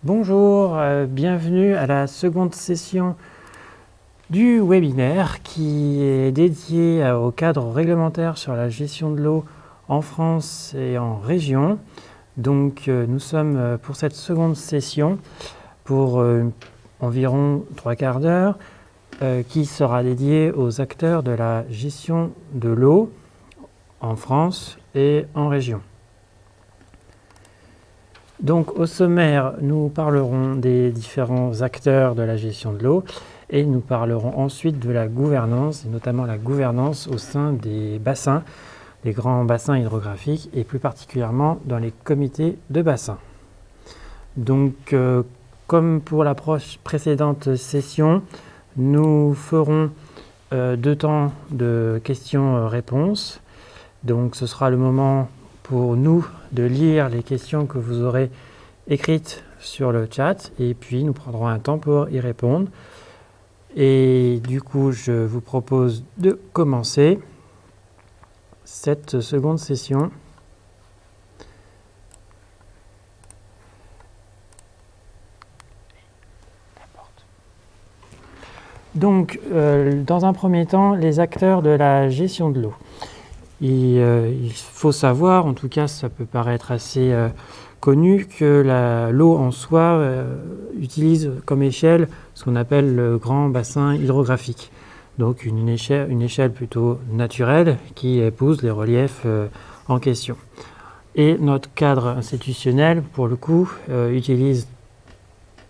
Bonjour, bienvenue à la seconde session du webinaire qui est dédié au cadre réglementaire sur la gestion de l'eau en France et en région. Donc nous sommes pour cette seconde session pour environ 3/4 d'heure qui sera dédiée aux acteurs de la gestion de l'eau en France et en région. Donc au sommaire, nous parlerons des différents acteurs de la gestion de l'eau et nous parlerons ensuite de la gouvernance, et notamment la gouvernance au sein des bassins, les grands bassins hydrographiques et plus particulièrement dans les comités de bassin. Donc comme pour la précédente session, nous ferons 2 temps de questions-réponses. Donc ce sera le moment pour nous de lire les questions que vous aurez écrites sur le chat et puis nous prendrons un temps pour y répondre. Et du coup, je vous propose de commencer cette seconde session. Donc, dans un premier temps, les acteurs de la gestion de l'eau. Il faut savoir, en tout cas ça peut paraître assez connu, que l'eau en soi utilise comme échelle ce qu'on appelle le grand bassin hydrographique. Donc une échelle plutôt naturelle qui épouse les reliefs en question. Et notre cadre institutionnel, pour le coup, utilise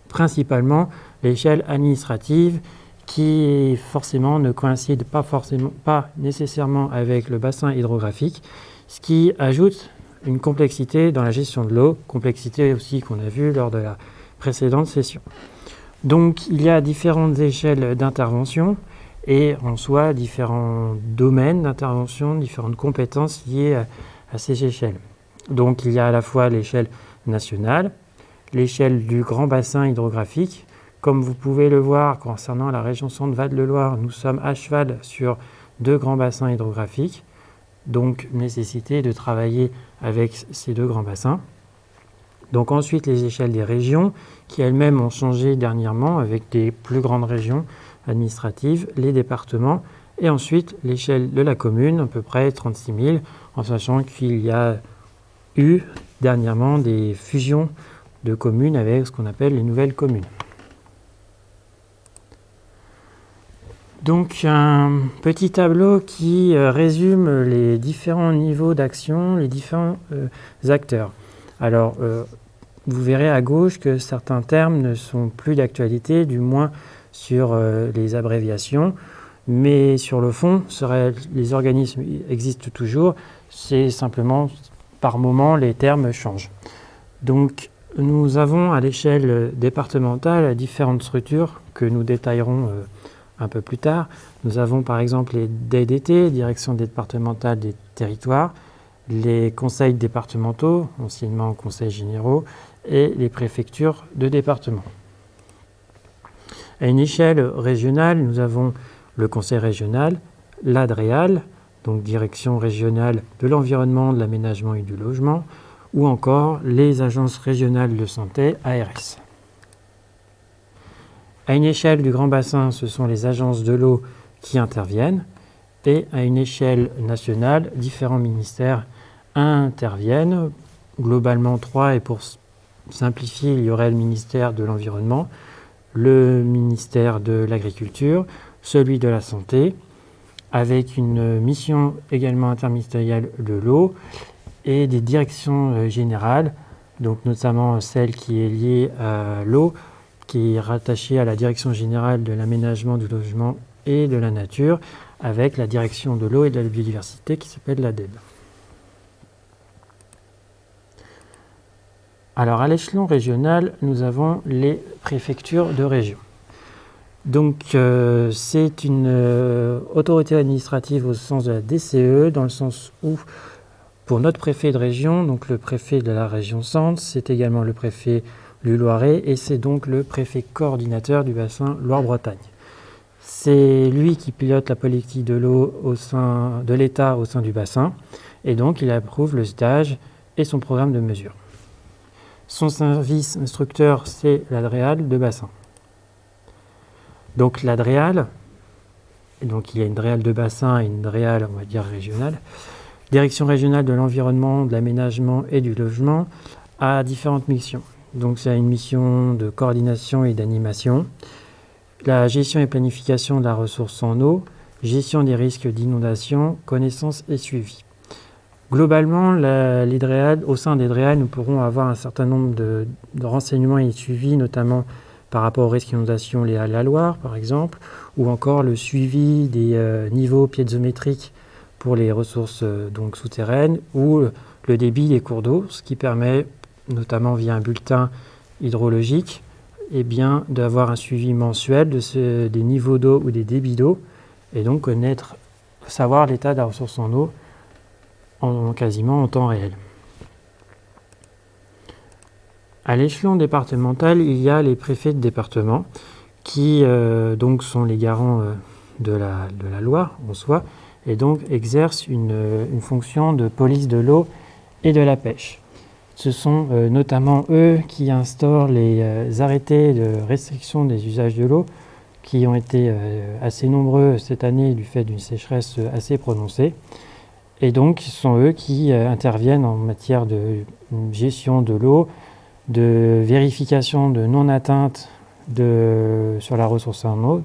principalement l'échelle administrative qui forcément ne coïncide pas nécessairement avec le bassin hydrographique, ce qui ajoute une complexité dans la gestion de l'eau, complexité aussi qu'on a vue lors de la précédente session. Donc il y a différentes échelles d'intervention et en soi différents domaines d'intervention, différentes compétences liées à ces échelles. Donc il y a à la fois l'échelle nationale, l'échelle du grand bassin hydrographique. Comme vous pouvez le voir concernant la région Centre-Val de Loire, nous sommes à cheval sur 2 grands bassins hydrographiques, donc nécessité de travailler avec ces 2 grands bassins. Donc ensuite les échelles des régions qui elles-mêmes ont changé dernièrement avec des plus grandes régions administratives, les départements et ensuite l'échelle de la commune, à peu près 36 000, en sachant qu'il y a eu dernièrement des fusions de communes avec ce qu'on appelle les nouvelles communes. Donc un petit tableau qui résume les différents niveaux d'action, les différents acteurs. Alors vous verrez à gauche que certains termes ne sont plus d'actualité, du moins sur les abréviations, mais sur le fond, les organismes existent toujours, c'est simplement par moment les termes changent. Donc nous avons à l'échelle départementale différentes structures que nous détaillerons un peu plus tard. Nous avons par exemple les DDT, Direction départementale des territoires, les conseils départementaux, anciennement conseils généraux, et les préfectures de département. À une échelle régionale, nous avons le conseil régional, l'ADREAL, donc Direction régionale de l'environnement, de l'aménagement et du logement, ou encore les agences régionales de santé, ARS. À une échelle du grand bassin, ce sont les agences de l'eau qui interviennent. Et à une échelle nationale, différents ministères interviennent. Globalement 3, et pour simplifier, il y aurait le ministère de l'Environnement, le ministère de l'Agriculture, celui de la Santé, avec une mission également interministérielle de l'eau et des directions générales, donc notamment celle qui est liée à l'eau, qui est rattachée à la Direction générale de l'aménagement, du logement et de la nature, avec la Direction de l'eau et de la biodiversité qui s'appelle l'ADEB. Alors à l'échelon régional, nous avons les préfectures de région. Donc c'est une autorité administrative au sens de la DCE, dans le sens où pour notre préfet de région, donc le préfet de la région Centre, c'est également le préfet du Loiret et c'est donc le préfet coordinateur du bassin Loire-Bretagne. C'est lui qui pilote la politique de l'eau de l'État au sein du bassin et donc il approuve le stage et son programme de mesure. Son service instructeur, c'est la DREAL de bassin. Donc la DREAL, donc il y a une DREAL de bassin et une DREAL, on va dire, régionale. Direction régionale de l'environnement, de l'aménagement et du logement a différentes missions. Donc c'est une mission de coordination et d'animation, la gestion et planification de la ressource en eau, gestion des risques d'inondation, connaissance et suivi. Globalement, les DREAL, au sein des DREAL, nous pourrons avoir un certain nombre de renseignements et suivis, notamment par rapport aux risques d'inondation liés à la Loire, par exemple, ou encore le suivi des niveaux piézométriques pour les ressources donc souterraines, ou le débit des cours d'eau, ce qui permet, notamment via un bulletin hydrologique, eh bien, d'avoir un suivi mensuel des niveaux d'eau ou des débits d'eau, et donc savoir l'état de la ressource en eau quasiment en temps réel. À l'échelon départemental, il y a les préfets de département qui donc sont les garants de la loi en soi et donc exercent une fonction de police de l'eau et de la pêche. Ce sont notamment eux qui instaurent les arrêtés de restriction des usages de l'eau qui ont été assez nombreux cette année du fait d'une sécheresse assez prononcée. Et donc, ce sont eux qui interviennent en matière de gestion de l'eau, de vérification de non-atteinte sur la ressource en eau,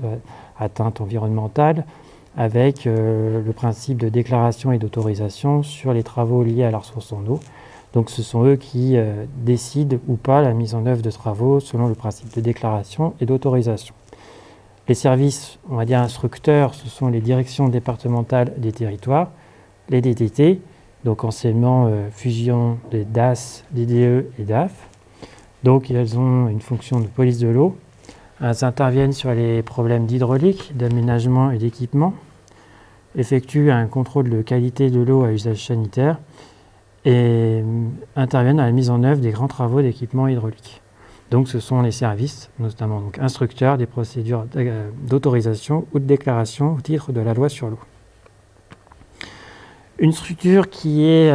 atteinte environnementale, avec le principe de déclaration et d'autorisation sur les travaux liés à la ressource en eau. Donc, ce sont eux qui décident ou pas la mise en œuvre de travaux selon le principe de déclaration et d'autorisation. Les services, on va dire instructeurs, ce sont les directions départementales des territoires, les DTT, donc anciennement fusion des DAS, DDE et DAF. Donc elles ont une fonction de police de l'eau. Elles interviennent sur les problèmes d'hydraulique, d'aménagement et d'équipement, effectuent un contrôle de qualité de l'eau à usage sanitaire et interviennent à la mise en œuvre des grands travaux d'équipement hydraulique. Donc ce sont les services, notamment donc, instructeurs des procédures d'autorisation ou de déclaration au titre de la loi sur l'eau. Une structure qui est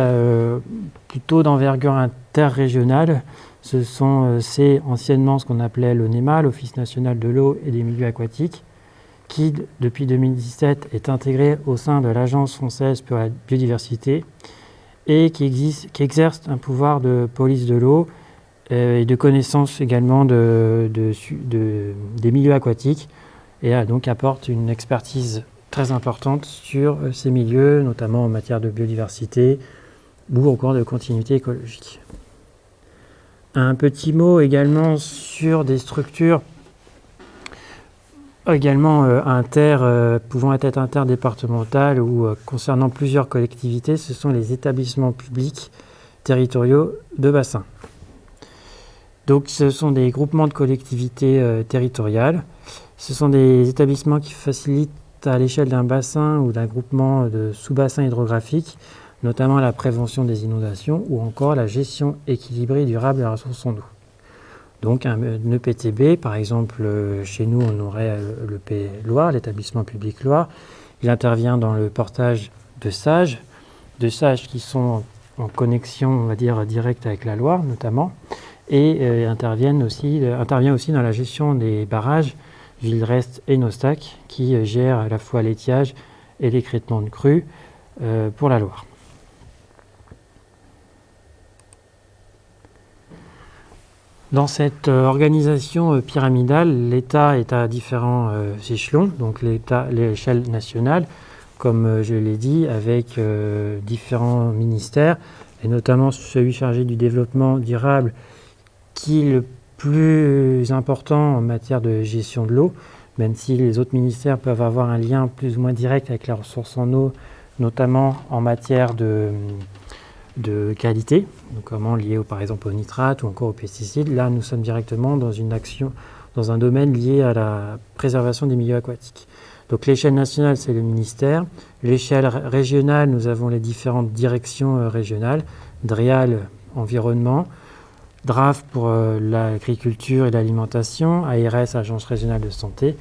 plutôt d'envergure interrégionale, c'est anciennement ce qu'on appelait l'ONEMA, l'Office national de l'eau et des milieux aquatiques, qui depuis 2017 est intégré au sein de l'Agence française pour la biodiversité et qui exerce un pouvoir de police de l'eau et de connaissance également des milieux aquatiques et donc apporte une expertise très importante sur ces milieux, notamment en matière de biodiversité ou encore de continuité écologique. Un petit mot également sur des structures également pouvant être interdépartementales ou concernant plusieurs collectivités, ce sont les établissements publics territoriaux de bassin. Donc ce sont des groupements de collectivités territoriales. Ce sont des établissements qui facilitent à l'échelle d'un bassin ou d'un groupement de sous-bassins hydrographiques, notamment la prévention des inondations ou encore la gestion équilibrée et durable de la ressource en eau. Donc un EPTB, par exemple, chez nous on aurait l'EP Loire, l'établissement public Loire. Il intervient dans le portage de sages qui sont en connexion, on va dire, directe avec la Loire notamment, et intervient aussi dans la gestion des barrages Villerest et Nostac, qui gèrent à la fois l'étiage et l'écrêtement de crues pour la Loire. Dans cette organisation pyramidale, l'État est à différents échelons, donc l'échelle nationale, comme je l'ai dit, avec différents ministères, et notamment celui chargé du développement durable, qui est le plus important en matière de gestion de l'eau, même si les autres ministères peuvent avoir un lien plus ou moins direct avec la ressource en eau, notamment en matière de qualité, notamment lié par exemple aux nitrates ou encore aux pesticides. Là, nous sommes directement dans une action, dans un domaine lié à la préservation des milieux aquatiques. Donc l'échelle nationale, c'est le ministère. L'échelle régionale, nous avons les différentes directions régionales, DREAL, environnement, DRAF pour l'agriculture et l'alimentation, ARS, Agence régionale de santé.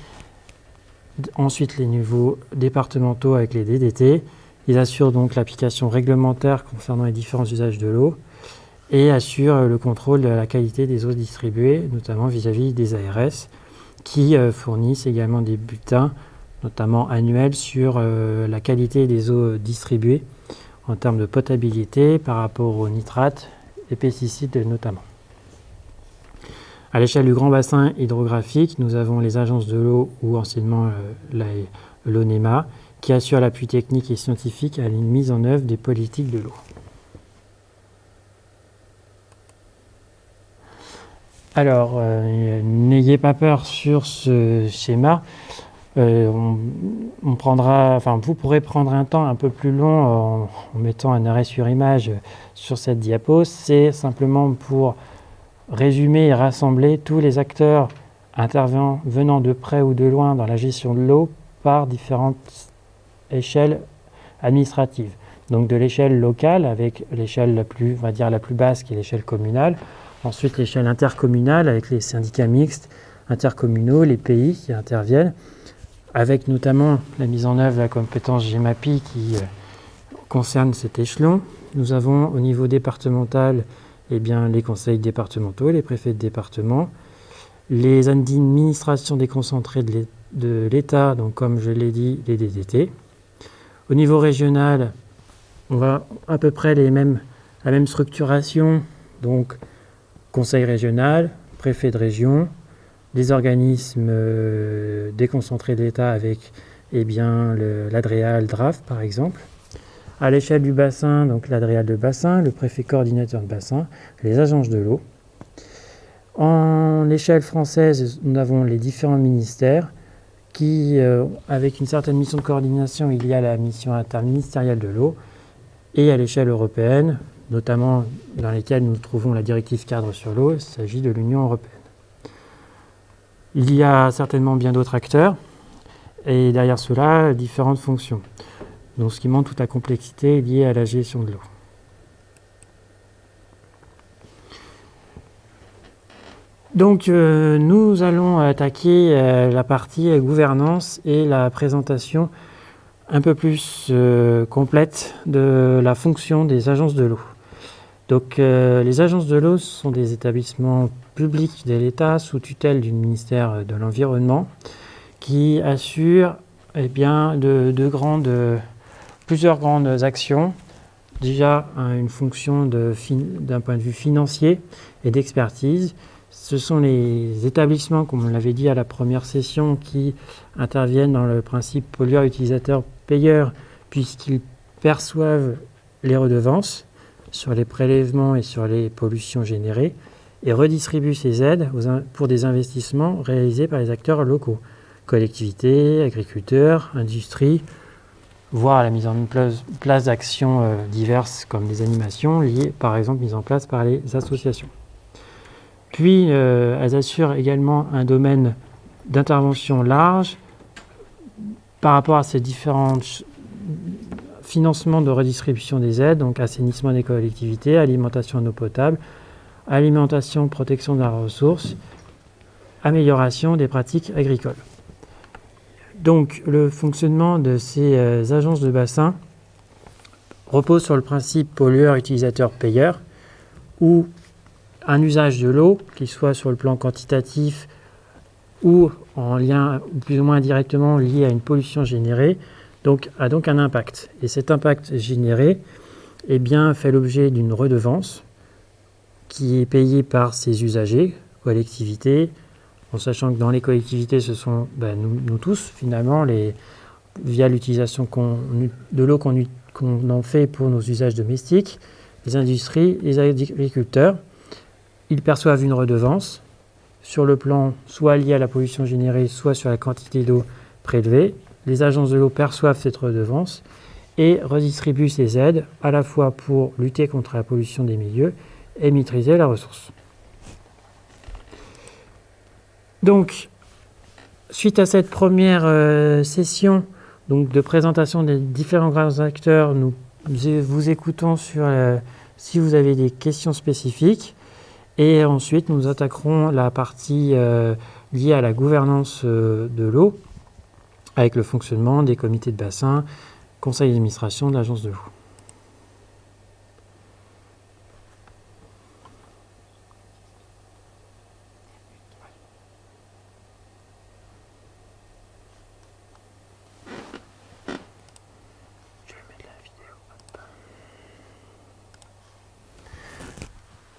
Ensuite, les niveaux départementaux avec les DDT. Ils assurent donc l'application réglementaire concernant les différents usages de l'eau. et assure le contrôle de la qualité des eaux distribuées, notamment vis-à-vis des ARS, qui fournissent également des bulletins, notamment annuels, sur la qualité des eaux distribuées en termes de potabilité par rapport aux nitrates et pesticides notamment. À l'échelle du grand bassin hydrographique, nous avons les agences de l'eau ou anciennement l'ONEMA, qui assurent l'appui technique et scientifique à la mise en œuvre des politiques de l'eau. Alors, n'ayez pas peur sur ce schéma. Vous pourrez prendre un temps un peu plus long en mettant un arrêt sur image sur cette diapo. C'est simplement pour résumer et rassembler tous les acteurs intervenant de près ou de loin dans la gestion de l'eau par différentes échelles administratives. Donc de l'échelle locale avec l'échelle la plus basse qui est l'échelle communale. Ensuite l'échelle intercommunale avec les syndicats mixtes intercommunaux, les pays qui interviennent, avec notamment la mise en œuvre de la compétence GEMAPI qui concerne cet échelon. Nous avons au niveau départemental les conseils départementaux, les préfets de département, les administrations déconcentrées de l'État, donc comme je l'ai dit, les DDT. Au niveau régional, on va à peu près la même structuration, donc conseil régional, préfet de région, des organismes déconcentrés de l'État avec l'ADREAL, DRAF par exemple. À l'échelle du bassin, donc l'ADREAL de bassin, le préfet coordinateur de bassin, les agences de l'eau. En échelle française, nous avons les différents ministères qui, avec une certaine mission de coordination, il y a la mission interministérielle de l'eau, et à l'échelle européenne, notamment dans lesquelles nous trouvons la directive cadre sur l'eau, il s'agit de l'Union européenne. Il y a certainement bien d'autres acteurs, et derrière cela, différentes fonctions. Donc, ce qui montre toute la complexité liée à la gestion de l'eau. Donc, nous allons attaquer la partie gouvernance et la présentation un peu plus complète de la fonction des agences de l'eau. Donc, les agences de l'eau sont des établissements publics de l'État sous tutelle du ministère de l'Environnement qui assurent plusieurs grandes actions. Déjà, une fonction d'un point de vue financier et d'expertise. Ce sont les établissements, comme on l'avait dit à la première session, qui interviennent dans le principe pollueur-utilisateur-payeur, puisqu'ils perçoivent les redevances sur les prélèvements et sur les pollutions générées, et redistribuent ces aides pour des investissements réalisés par les acteurs locaux, collectivités, agriculteurs, industries, voire la mise en place d'actions diverses comme les animations liées, par exemple, mises en place par les associations. Puis, elles assurent également un domaine d'intervention large par rapport à ces différents financements de redistribution des aides, donc assainissement des collectivités, alimentation en eau potable, alimentation, protection de la ressource, amélioration des pratiques agricoles. Donc, le fonctionnement de ces agences de bassin repose sur le principe pollueur-utilisateur-payeur, où un usage de l'eau, qu'il soit sur le plan quantitatif ou en lien plus ou moins directement lié à une pollution générée, a donc un impact. Et cet impact généré fait l'objet d'une redevance qui est payée par ses usagers, collectivités, en sachant que dans les collectivités, ce sont nous tous, finalement, via l'utilisation de l'eau qu'on en fait pour nos usages domestiques, les industries, les agriculteurs. Ils perçoivent une redevance sur le plan soit lié à la pollution générée, soit sur la quantité d'eau prélevée. Les agences de l'eau perçoivent cette redevance et redistribuent ces aides à la fois pour lutter contre la pollution des milieux et maîtriser la ressource. Donc, suite à cette première session de présentation des différents grands acteurs, nous vous écoutons si vous avez des questions spécifiques. Et ensuite, nous attaquerons la partie liée à la gouvernance de l'eau, avec le fonctionnement des comités de bassin, conseil d'administration de l'agence de l'eau.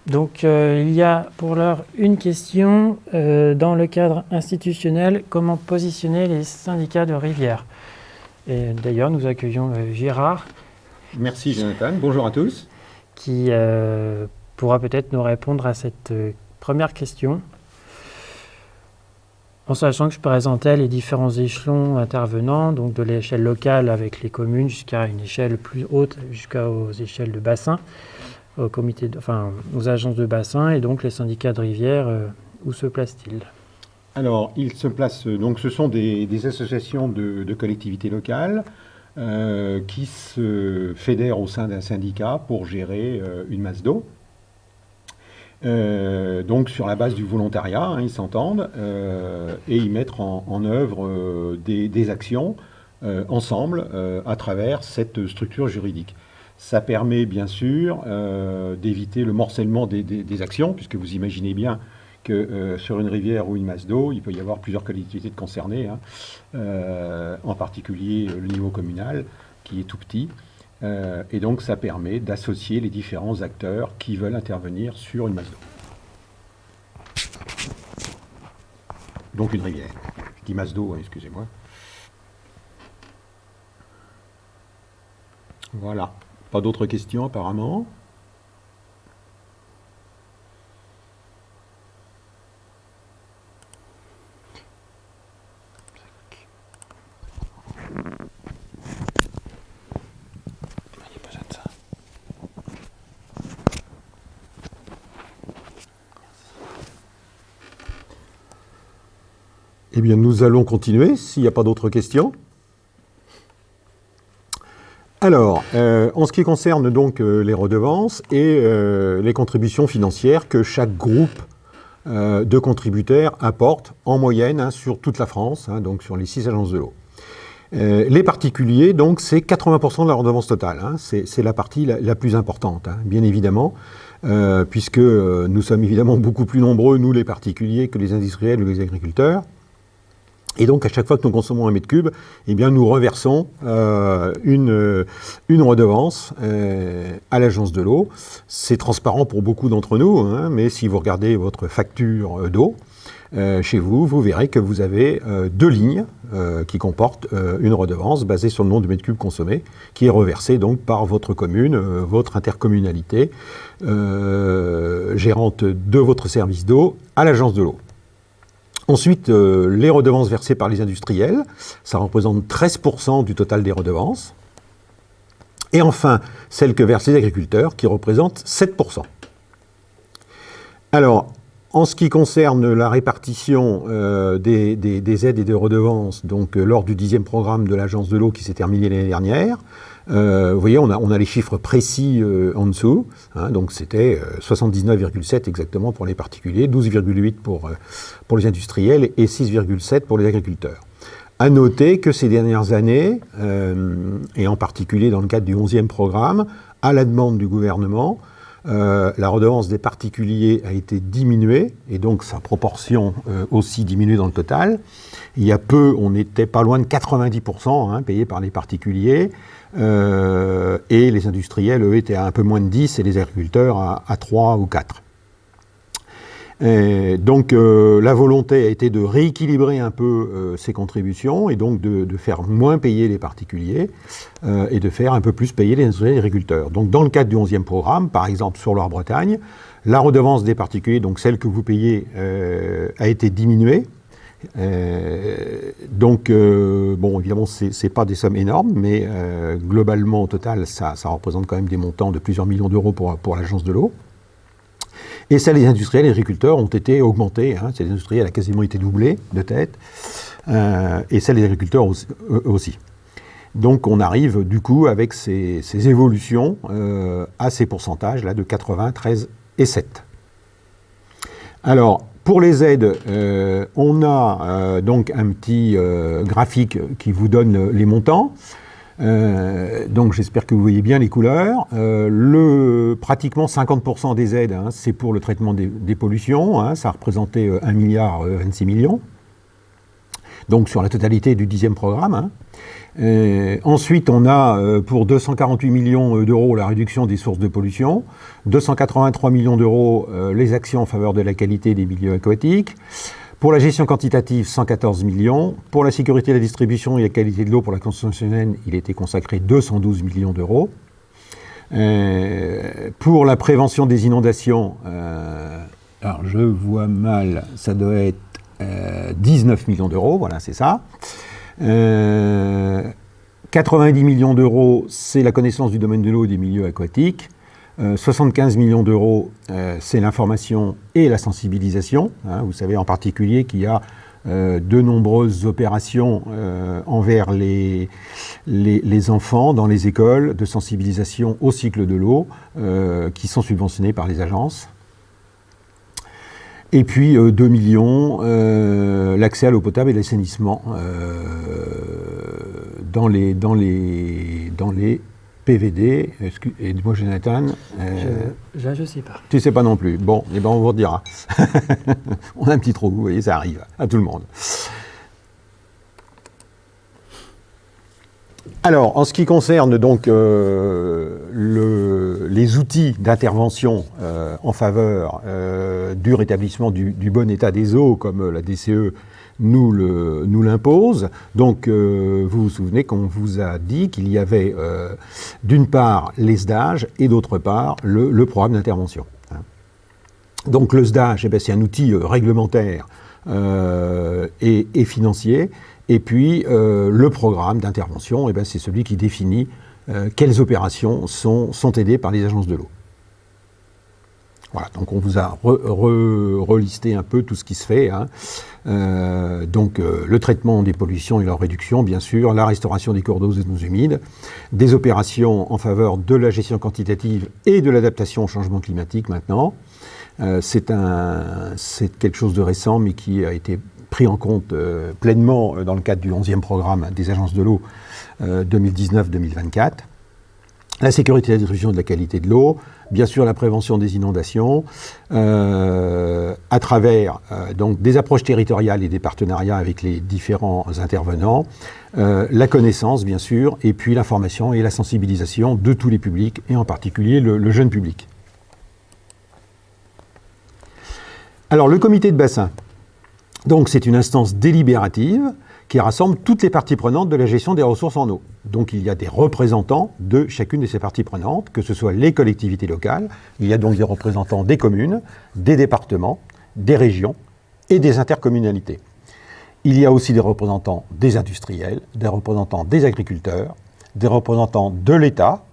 Donc il y a pour l'heure une question dans le cadre institutionnel, comment positionner les syndicats de rivière? Et d'ailleurs nous accueillons Gérard. Merci Jonathan, bonjour à tous. Qui pourra peut-être nous répondre à cette première question. En sachant que je présentais les différents échelons intervenants, donc de l'échelle locale avec les communes jusqu'à une échelle plus haute, jusqu'aux échelles de bassin, aux agences de bassin, et donc les syndicats de rivière, où se placent-ils? Alors, ils se placent, donc ce sont des associations de collectivités locales qui se fédèrent au sein d'un syndicat pour gérer une masse d'eau. Donc sur la base du volontariat, hein, ils s'entendent et ils mettent en œuvre des actions ensemble à travers cette structure juridique. Ça permet bien sûr d'éviter le morcellement des actions, puisque vous imaginez bien que sur une rivière ou une masse d'eau, il peut y avoir plusieurs collectivités concernées, hein, en particulier le niveau communal qui est tout petit. Et donc ça permet d'associer les différents acteurs qui veulent intervenir sur une masse d'eau. Donc une rivière. Je dis masse d'eau, hein, excusez-moi. Voilà. Pas d'autres questions apparemment. Eh bien, nous allons continuer, s'il n'y a pas d'autres questions. Alors, en ce qui concerne donc les redevances et les contributions financières que chaque groupe de contributeurs apporte en moyenne, hein, sur toute la France, hein, donc sur les 6 agences de l'eau. Les particuliers, donc, c'est 80% de la redevance totale, hein, c'est la partie la plus importante, hein, bien évidemment, puisque nous sommes évidemment beaucoup plus nombreux, nous les particuliers, que les industriels ou les agriculteurs. Et donc, à chaque fois que nous consommons un mètre cube, eh bien, nous reversons une redevance à l'agence de l'eau. C'est transparent pour beaucoup d'entre nous, hein, mais si vous regardez votre facture d'eau chez vous, vous verrez que vous avez 2 lignes qui comportent une redevance basée sur le nombre de mètres cubes consommés, qui est reversée donc par votre commune, votre intercommunalité, gérante de votre service d'eau à l'agence de l'eau. Ensuite, les redevances versées par les industriels, ça représente 13% du total des redevances. Et enfin, celles que versent les agriculteurs, qui représentent 7%. Alors, en ce qui concerne la répartition des aides et des redevances, donc lors du 10e programme de l'Agence de l'eau qui s'est terminé l'année dernière, vous voyez, on a les chiffres précis en dessous, hein, donc c'était 79,7 exactement pour les particuliers, 12,8 pour les industriels et 6,7 pour les agriculteurs. À noter que ces dernières années, et en particulier dans le cadre du 11e programme, à la demande du gouvernement, la redevance des particuliers a été diminuée, et donc sa proportion aussi diminuée dans le total. Il y a peu, on n'était pas loin de 90%, hein, payés par les particuliers, et les industriels, eux, étaient à un peu moins de 10, et les agriculteurs à 3 ou 4. Donc la volonté a été de rééquilibrer un peu ces contributions, et donc de faire moins payer les particuliers et de faire un peu plus payer les industriels et les agriculteurs. Donc dans le cadre du 11e programme, par exemple sur Loire-Bretagne, la redevance des particuliers, donc celle que vous payez, a été diminuée. Donc bon, évidemment c'est pas des sommes énormes, mais globalement au total ça représente quand même des montants de plusieurs millions d'euros pour l'agence de l'eau. Et celles des industriels et agriculteurs ont été augmentées, hein. Celles des industriels a quasiment été doublée de tête, et celles des agriculteurs aussi. Donc on arrive du coup avec ces évolutions à ces pourcentages là de 80, 13 et 7. Alors pour les aides, on a donc un petit graphique qui vous donne les montants. Donc j'espère que vous voyez bien les couleurs. Pratiquement 50% des aides, hein, c'est pour le traitement des pollutions, hein, ça représentait 1,26 milliard. donc sur la totalité du 10e programme. Hein. Ensuite, on a pour 248 millions d'euros la réduction des sources de pollution, 283 millions d'euros les actions en faveur de la qualité des milieux aquatiques, pour la gestion quantitative 114 millions, pour la sécurité de la distribution et la qualité de l'eau pour la consommation humaine, il était consacré 212 millions d'euros. Pour la prévention des inondations, alors je vois mal, ça doit être 19 millions d'euros, voilà, c'est ça. 90 millions d'euros, c'est la connaissance du domaine de l'eau et des milieux aquatiques. 75 millions d'euros, c'est l'information et la sensibilisation. Hein, vous savez en particulier qu'il y a de nombreuses opérations envers les enfants dans les écoles de sensibilisation au cycle de l'eau qui sont subventionnées par les agences. Et puis 2 millions, l'accès à l'eau potable et l'assainissement dans les PVD. Aide-moi Jonathan. Je ne sais pas. Tu ne sais pas non plus. Bon, eh ben on vous redira. On a un petit trou, vous voyez, ça arrive à tout le monde. Alors, en ce qui concerne donc les outils d'intervention en faveur du rétablissement du bon état des eaux, comme la DCE nous l'impose, donc vous vous souvenez qu'on vous a dit qu'il y avait d'une part les SDAGE et d'autre part le programme d'intervention. Donc le SDAGE, eh bien, c'est un outil réglementaire et financier. Et puis, le programme d'intervention, eh ben, c'est celui qui définit quelles opérations sont aidées par les agences de l'eau. Voilà, donc on vous a relisté un peu tout ce qui se fait. Hein. Donc, le traitement des pollutions et leur réduction, bien sûr, la restauration des cours d'eau et des zones humides, des opérations en faveur de la gestion quantitative et de l'adaptation au changement climatique maintenant. C'est quelque chose de récent, mais qui a été pris en compte pleinement dans le cadre du 11e programme des agences de l'eau 2019-2024. La sécurité de la distribution de la qualité de l'eau, bien sûr la prévention des inondations, à travers donc des approches territoriales et des partenariats avec les différents intervenants, la connaissance bien sûr, et puis l'information et la sensibilisation de tous les publics, et en particulier le jeune public. Alors le comité de bassin, donc c'est une instance délibérative qui rassemble toutes les parties prenantes de la gestion des ressources en eau. Donc il y a des représentants de chacune de ces parties prenantes, que ce soit les collectivités locales, il y a donc des représentants des communes, des départements, des régions et des intercommunalités. Il y a aussi des représentants des industriels, des représentants des agriculteurs, des représentants de l'État,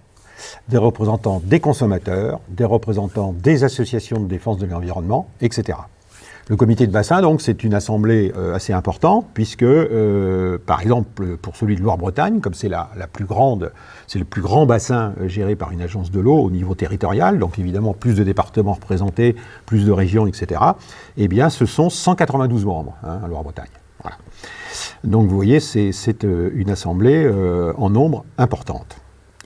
des représentants des consommateurs, des représentants des associations de défense de l'environnement, etc. Le comité de bassin, donc, c'est une assemblée assez importante, puisque, par exemple, pour celui de Loire-Bretagne, comme c'est la plus grande, c'est le plus grand bassin géré par une agence de l'eau au niveau territorial, donc évidemment plus de départements représentés, plus de régions, etc., eh bien, ce sont 192 membres hein, à Loire-Bretagne. Voilà. Donc, vous voyez, c'est une assemblée en nombre importante,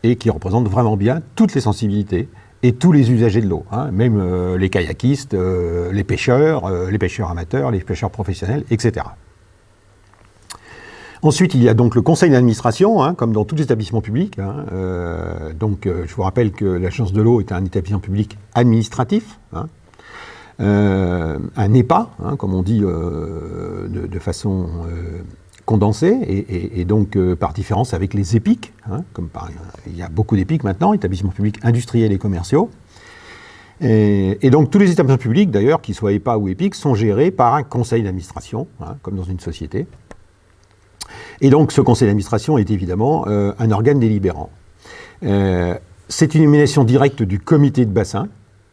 et qui représente vraiment bien toutes les sensibilités, et tous les usagers de l'eau, hein, même les kayakistes, les pêcheurs amateurs, les pêcheurs professionnels, etc. Ensuite, il y a donc le conseil d'administration, hein, comme dans tous les établissements publics. Hein, je vous rappelle que l'agence de l'eau est un établissement public administratif, hein, un EPA, hein, comme on dit de façon condensée, et donc par différence avec les EPIC, hein, il y a beaucoup d'EPIC maintenant, établissements publics industriels et commerciaux. Et donc tous les établissements publics, d'ailleurs, qu'ils soient EPA ou EPIC, sont gérés par un conseil d'administration, hein, comme dans une société. Et donc ce conseil d'administration est évidemment un organe délibérant. C'est une émanation directe du comité de bassin,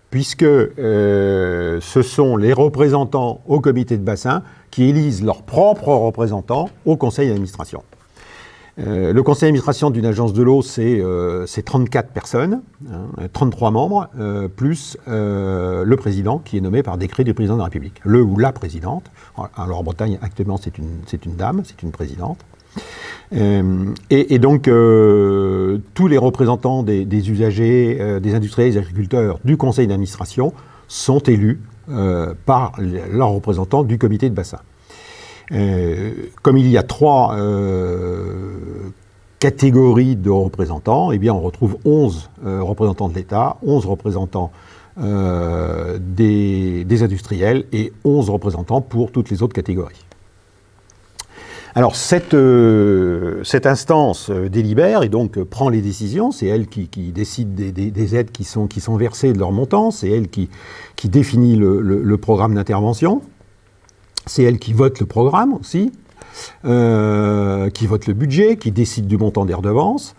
puisque ce sont les représentants au comité de bassin qui élisent leurs propres représentants au conseil d'administration. Le conseil d'administration d'une agence de l'eau, c'est 34 personnes, hein, 33 membres, plus le président qui est nommé par décret du président de la République. Le ou la présidente. Alors en Bretagne, actuellement, c'est une dame, c'est une présidente. Et donc, tous les représentants des usagers, des industriels et des agriculteurs du conseil d'administration sont élus par leurs représentants du comité de bassin. Comme il y a 3 catégories de représentants, eh bien on retrouve 11 représentants de l'État, 11 représentants des industriels et 11 représentants pour toutes les autres catégories. Alors cette instance délibère et donc prend les décisions, c'est elle qui décide des aides qui sont versées, de leur montant, c'est elle qui définit le programme d'intervention, c'est elle qui vote le programme aussi, qui vote le budget, qui décide du montant des redevances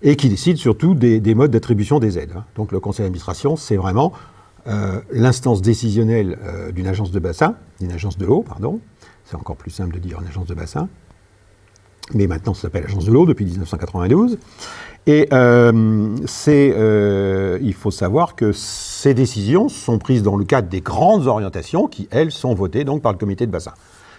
et qui décide surtout des modes d'attribution des aides. Donc le conseil d'administration, c'est vraiment l'instance décisionnelle d'une agence de bassin, d'une agence de l'eau, pardon. C'est encore plus simple de dire une agence de bassin. Mais maintenant, ça s'appelle agence de l'eau depuis 1992. Et il faut savoir que ces décisions sont prises dans le cadre des grandes orientations qui, elles, sont votées donc, par le comité de bassin.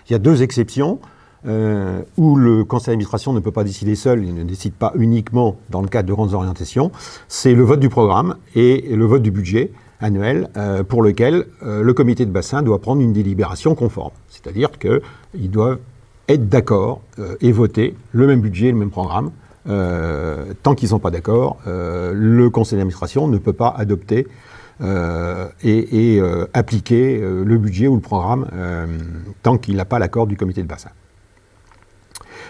Il y a 2 exceptions où le conseil d'administration ne peut pas décider seul, il ne décide pas uniquement dans le cadre de grandes orientations. C'est le vote du programme et le vote du budget annuel pour lequel le comité de bassin doit prendre une délibération conforme. C'est-à-dire qu'ils doivent être d'accord et voter le même budget, le même programme. Tant qu'ils ne sont pas d'accord, le conseil d'administration ne peut pas adopter et appliquer le budget ou le programme tant qu'il n'a pas l'accord du comité de bassin.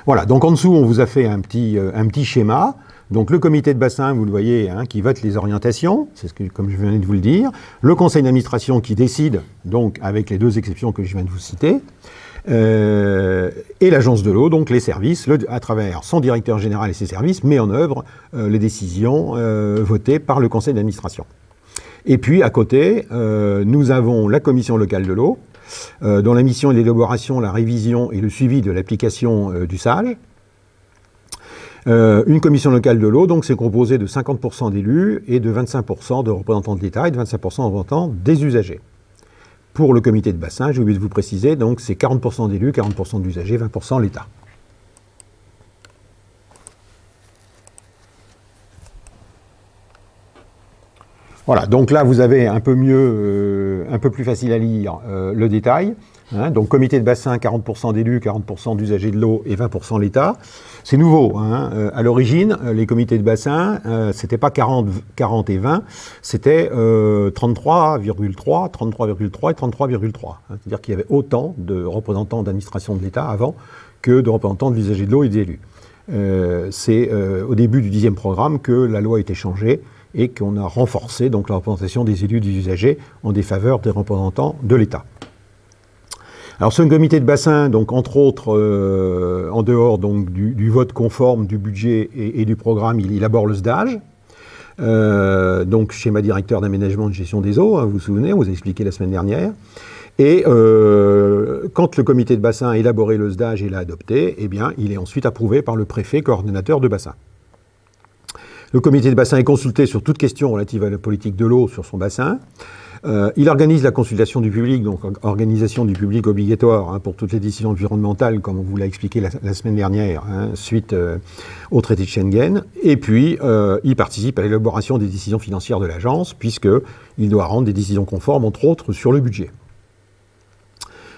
Voilà, donc en dessous, on vous a fait un petit schéma. Donc le comité de bassin, vous le voyez, qui vote les orientations, c'est comme je viens de vous le dire. Le conseil d'administration qui décide, donc avec les 2 exceptions que je viens de vous citer. Et l'agence de l'eau, donc les services, à travers son directeur général et ses services, met en œuvre les décisions votées par le conseil d'administration. Et puis, à côté, nous avons la commission locale de l'eau, dont la mission est l'élaboration, la révision et le suivi de l'application du SAGE. Une commission locale de l'eau, donc c'est composé de 50% d'élus et de 25% de représentants de l'État et de 25% de représentants des usagers. Pour le comité de bassin, j'ai oublié de vous préciser, donc c'est 40% d'élus, 40% d'usagers, 20% l'État. Voilà, donc là vous avez un peu mieux, un peu plus facile à lire le détail. Donc comité de bassin, 40% d'élus, 40% d'usagers de l'eau et 20% l'État. C'est nouveau. À l'origine, les comités de bassin, c'était pas 40 et 20, c'était 33,3, 33,3 et 33,3. C'est-à-dire qu'il y avait autant de représentants d'administration de l'État avant que de représentants de l'usager de l'eau et des élus. C'est au début du 10e programme que la loi a été changée et qu'on a renforcé donc, la représentation des élus et des usagers en défaveur des représentants de l'État. Alors ce comité de bassin, donc entre autres, en dehors donc, du vote conforme du budget et du programme, il élabore le SDAGE, donc schéma directeur d'aménagement et de gestion des eaux, vous vous souvenez, on vous a expliqué la semaine dernière. Et quand le comité de bassin a élaboré le SDAGE et l'a adopté, eh bien, il est ensuite approuvé par le préfet coordonnateur de bassin. Le comité de bassin est consulté sur toute question relative à la politique de l'eau sur son bassin. Il organise la consultation du public, donc organisation du public obligatoire pour toutes les décisions environnementales, comme on vous l'a expliqué la semaine dernière, suite au traité de Schengen. Et puis, il participe à l'élaboration des décisions financières de l'agence, puisqu'il doit rendre des décisions conformes, entre autres, sur le budget.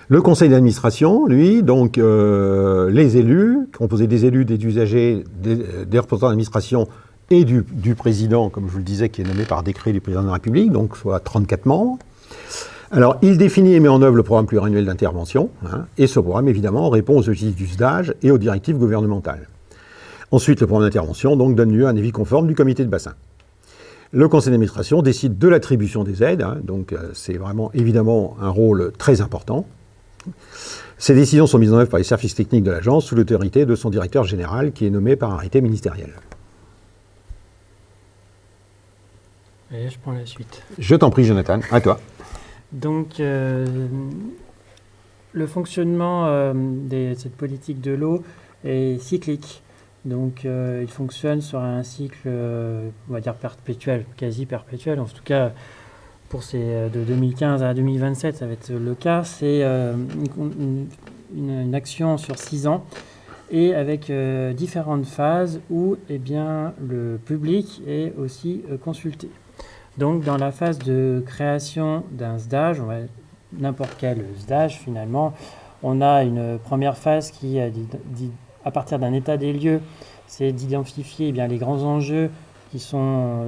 Le conseil d'administration, lui, donc les élus, composé des élus, des usagers, des représentants d'administration, et du président, comme je vous le disais, qui est nommé par décret du président de la République, donc soit 34 membres. Alors, il définit et met en œuvre le programme pluriannuel d'intervention, et ce programme, évidemment, répond aux objectifs du SDAGE et aux directives gouvernementales. Ensuite, le programme d'intervention donc, donne lieu à un avis conforme du comité de bassin. Le conseil d'administration décide de l'attribution des aides, donc c'est vraiment, évidemment, un rôle très important. Ces décisions sont mises en œuvre par les services techniques de l'agence sous l'autorité de son directeur général, qui est nommé par arrêté ministériel. Et je prends la suite. Je t'en prie, Jonathan, à toi. Donc, le fonctionnement de cette politique de l'eau est cyclique. Donc, il fonctionne sur un cycle, on va dire, perpétuel, quasi perpétuel. En tout cas, pour de 2015 à 2027, ça va être le cas. C'est une action sur 6 ans et avec différentes phases où eh bien, le public est aussi consulté. Donc, dans la phase de création d'un SDAGE, n'importe quel SDAGE finalement, On a une première phase qui, à partir d'un état des lieux, c'est d'identifier les grands enjeux qui sont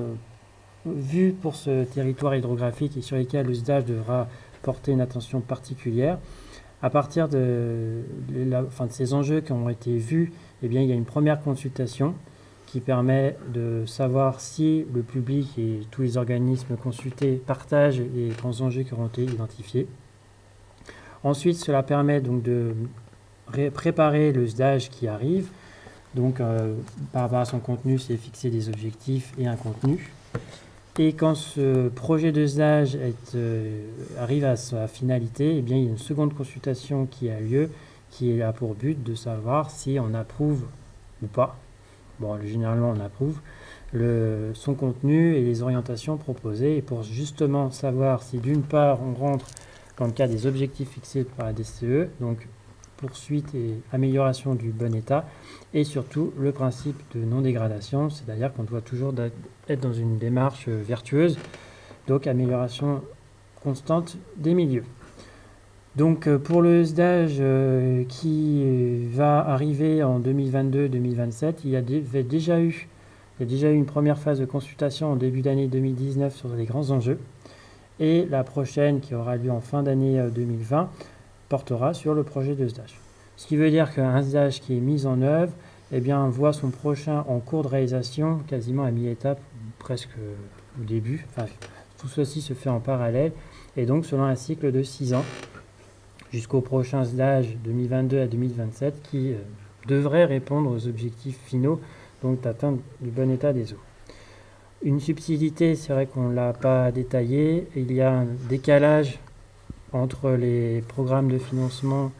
vus pour ce territoire hydrographique et sur lesquels le SDAGE devra porter une attention particulière. À partir de ces enjeux qui ont été vus, il y a une première consultation qui permet de savoir si le public et tous les organismes consultés partagent les grands enjeux qui auront été identifiés. Ensuite, cela permet donc de préparer le SDAGE qui arrive. Donc, par rapport à son contenu, c'est fixer des objectifs et un contenu. Et quand ce projet de SDAGE arrive à sa finalité, il y a une seconde consultation qui a lieu, qui a pour but de savoir si on approuve ou pas. Bon, généralement, on approuve son contenu et les orientations proposées. Et pour justement savoir si, d'une part, on rentre dans le cas des objectifs fixés par la DCE, donc poursuite et amélioration du bon état, et surtout le principe de non-dégradation, c'est-à-dire qu'on doit toujours être dans une démarche vertueuse, donc amélioration constante des milieux. Donc pour le SDAGE qui va arriver en 2022-2027, il y a déjà eu une première phase de consultation en début d'année 2019 sur les grands enjeux, et la prochaine qui aura lieu en fin d'année 2020 portera sur le projet de SDAGE. Ce qui veut dire qu'un SDAGE qui est mis en œuvre voit son prochain en cours de réalisation quasiment à mi-étape, presque au début. Enfin, tout ceci se fait en parallèle et donc selon un cycle de 6 ans jusqu'au prochain SDAGE 2022 à 2027 qui devrait répondre aux objectifs finaux, donc d'atteindre le bon état des eaux. Une subtilité, c'est vrai qu'on ne l'a pas détaillé, il y a un décalage entre les programmes de financement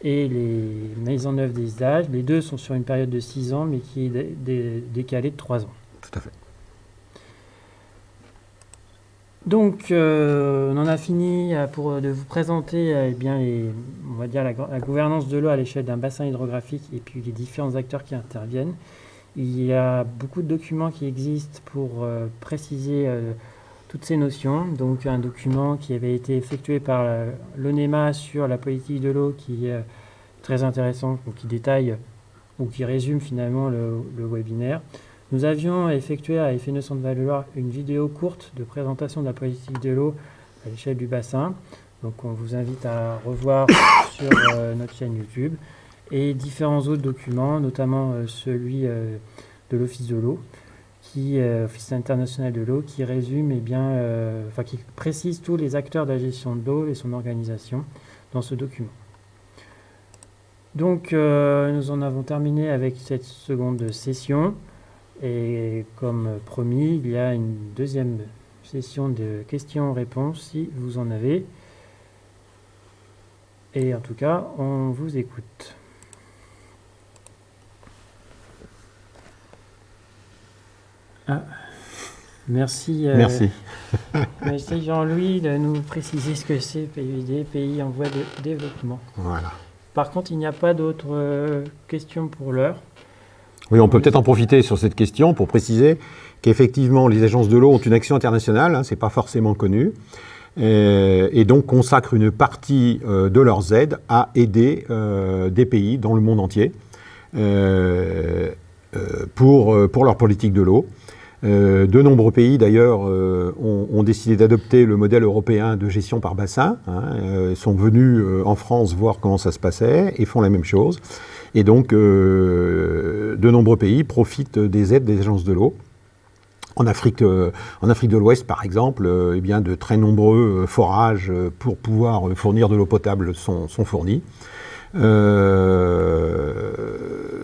et les mises en œuvre des SDAGE. Les deux sont sur une période de 6 ans, mais qui est décalée de 3 ans. Tout à fait. Donc, on en a fini de vous présenter on va dire la gouvernance de l'eau à l'échelle d'un bassin hydrographique et puis les différents acteurs qui interviennent. Il y a beaucoup de documents qui existent pour préciser toutes ces notions. Donc un document qui avait été effectué par l'ONEMA sur la politique de l'eau qui est très intéressant, qui détaille ou qui résume finalement le webinaire. Nous avions effectué à Effet Centre Val-de-Loire une vidéo courte de présentation de la politique de l'eau à l'échelle du bassin. Donc on vous invite à revoir sur notre chaîne YouTube. Et différents autres documents, notamment celui de l'Office de l'eau, Office international de l'eau, qui résume qui précise tous les acteurs de la gestion de l'eau et son organisation dans ce document. Donc nous en avons terminé avec cette seconde session et comme promis, il y a une deuxième session de questions-réponses si vous en avez. Et en tout cas, on vous écoute. Merci. Merci Jean-Louis de nous préciser ce que c'est PUD, pays en voie de développement. Voilà. Par contre, il n'y a pas d'autres questions pour l'heure. Oui, on peut peut-être en profiter sur cette question pour préciser qu'effectivement, les agences de l'eau ont une action internationale, ce n'est pas forcément connu, et donc consacrent une partie de leurs aides à aider des pays dans le monde entier pour leur politique de l'eau. De nombreux pays, d'ailleurs, ont décidé d'adopter le modèle européen de gestion par bassin, sont venus en France voir comment ça se passait et font la même chose. Et donc, de nombreux pays profitent des aides des agences de l'eau. En Afrique de l'Ouest, par exemple, de très nombreux forages pour pouvoir fournir de l'eau potable sont fournis.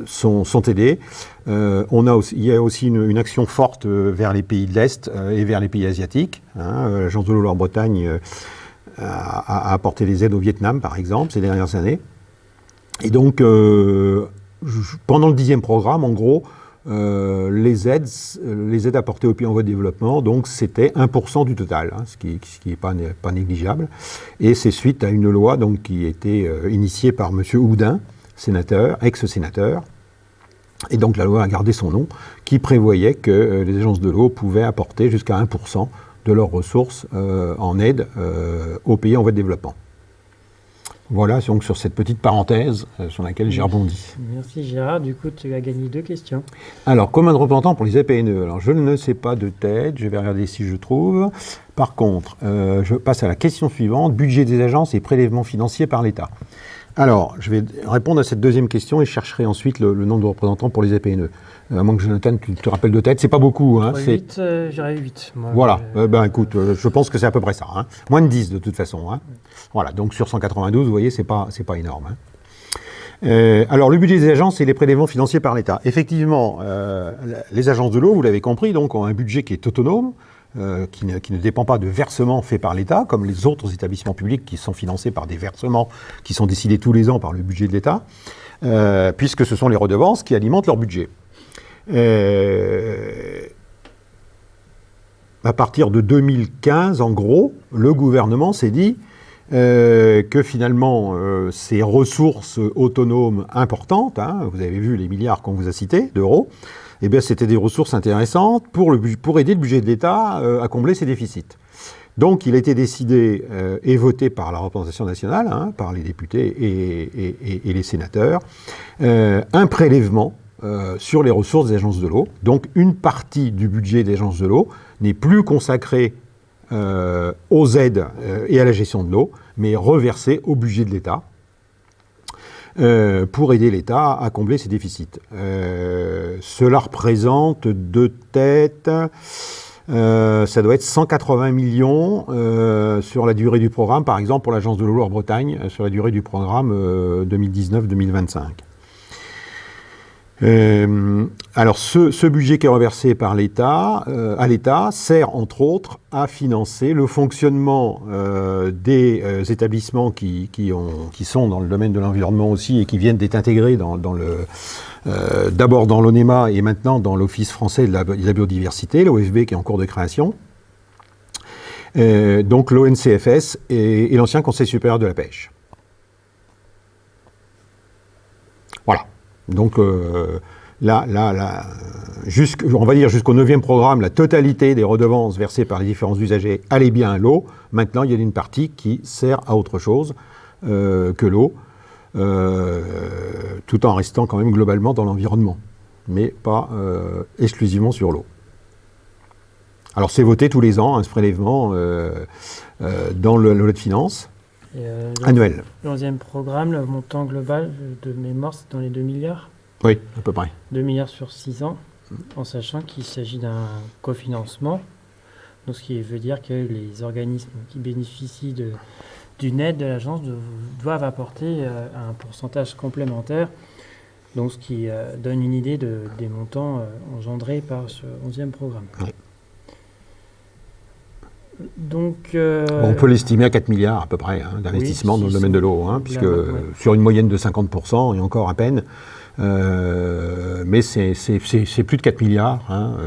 Sont aidés. Il y a aussi une action forte vers les pays de l'Est et vers les pays asiatiques. L'Agence de l'eau Loire-Bretagne a apporté des aides au Vietnam, par exemple, ces dernières années. Et donc, pendant le 10e programme, en gros, les aides apportées aux pays en voie de développement, donc c'était 1% du total, ce qui n'est pas négligeable. Et c'est suite à une loi donc, qui a été initiée par M. Oudin, ex-sénateur, et donc la loi a gardé son nom, qui prévoyait que les agences de l'eau pouvaient apporter jusqu'à 1% de leurs ressources en aide aux pays en voie de développement. Voilà, donc sur cette petite parenthèse sur laquelle j'ai rebondi. Merci Gérard, du coup tu as gagné 2 questions. Alors, commun de représentant pour les APNE. Alors, je ne sais pas de tête, je vais regarder si je trouve. Par contre, je passe à la question suivante, budget des agences et prélèvements financiers par l'État. Alors, je vais répondre à cette deuxième question et je chercherai ensuite le nombre de représentants pour les APNE. À moins que Jonathan, tu te rappelles de tête, c'est pas beaucoup. Hein, 8, j'irais 8. Moi, voilà, écoute, je pense que c'est à peu près ça. Hein. Moins de 10 de toute façon. Hein. Voilà, donc sur 192, vous voyez, c'est pas énorme. Hein. Alors, le budget des agences et les prélèvements financiers par l'État. Effectivement, les agences de l'eau, vous l'avez compris, donc, ont un budget qui est autonome, qui ne dépend pas de versements faits par l'État, comme les autres établissements publics qui sont financés par des versements qui sont décidés tous les ans par le budget de l'État, puisque ce sont les redevances qui alimentent leur budget. À partir de 2015, en gros, le gouvernement s'est dit que finalement, ces ressources autonomes importantes, hein, vous avez vu les milliards qu'on vous a cités d'euros, eh bien, c'était des ressources intéressantes pour aider le budget de l'État à combler ses déficits. Donc, il a été décidé et voté par la représentation nationale, hein, par les députés et les sénateurs, un prélèvement sur les ressources des agences de l'eau. Donc, une partie du budget des agences de l'eau n'est plus consacrée aux aides et à la gestion de l'eau, mais reversée au budget de l'État pour aider l'État à combler ses déficits. Cela représente de tête, ça doit être 180 millions sur la durée du programme, par exemple pour l'Agence de l'eau en Bretagne, sur la durée du programme 2019-2025. Alors, ce budget qui est reversé par l'État, à l'État, sert entre autres à financer le fonctionnement des établissements qui sont dans le domaine de l'environnement aussi et qui viennent d'être intégrés d'abord dans l'ONEMA et maintenant dans l'Office français de la biodiversité, l'OFB qui est en cours de création. Donc l'ONCFS et l'ancien Conseil supérieur de la pêche. Voilà. Donc on va dire jusqu'au 9e programme, la totalité des redevances versées par les différents usagers allait bien à l'eau. Maintenant, il y a une partie qui sert à autre chose que l'eau, tout en restant quand même globalement dans l'environnement, mais pas exclusivement sur l'eau. Alors c'est voté tous les ans, hein, ce prélèvement dans le loi de finances. Annuel. Le 11e programme, le montant global de mémoire, c'est dans les 2 milliards. Oui, à peu près. 2 milliards sur 6 ans, en sachant qu'il s'agit d'un cofinancement. Donc, ce qui veut dire que les organismes qui bénéficient d'une aide de l'agence doivent apporter un pourcentage complémentaire. Donc, ce qui donne une idée des montants engendrés par ce 11e programme. Oui. Donc, on peut l'estimer à 4 milliards à peu près d'investissement dans le domaine de l'eau, hein, puisque sur une moyenne de 50%, et encore à peine, mais c'est plus de 4 milliards, hein,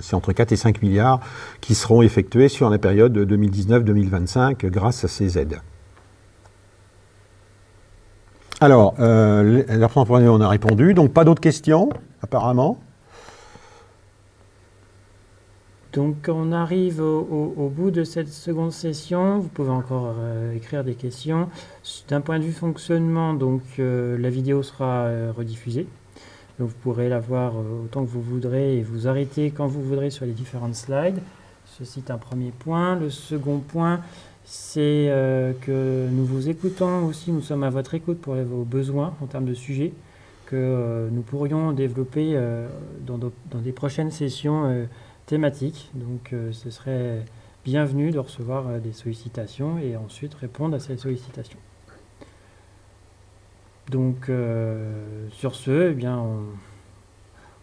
c'est entre 4 et 5 milliards qui seront effectués sur la période 2019-2025 grâce à ces aides. Alors, la première année, on a répondu, donc pas d'autres questions, apparemment. Donc on arrive au bout de cette seconde session. Vous pouvez encore écrire des questions. D'un point de vue fonctionnement, donc la vidéo sera rediffusée. Donc vous pourrez la voir autant que vous voudrez et vous arrêter quand vous voudrez sur les différentes slides. Ceci est un premier point. Le second point, c'est que nous vous écoutons aussi. Nous sommes à votre écoute pour vos besoins en termes de sujets que nous pourrions développer dans des prochaines sessions thématique. Donc ce serait bienvenu de recevoir des sollicitations et ensuite répondre à ces sollicitations. Donc sur ce, eh bien,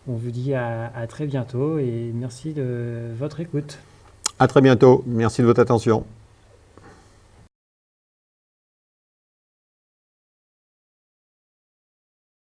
on vous dit à très bientôt et merci de votre écoute. À très bientôt. Merci de votre attention.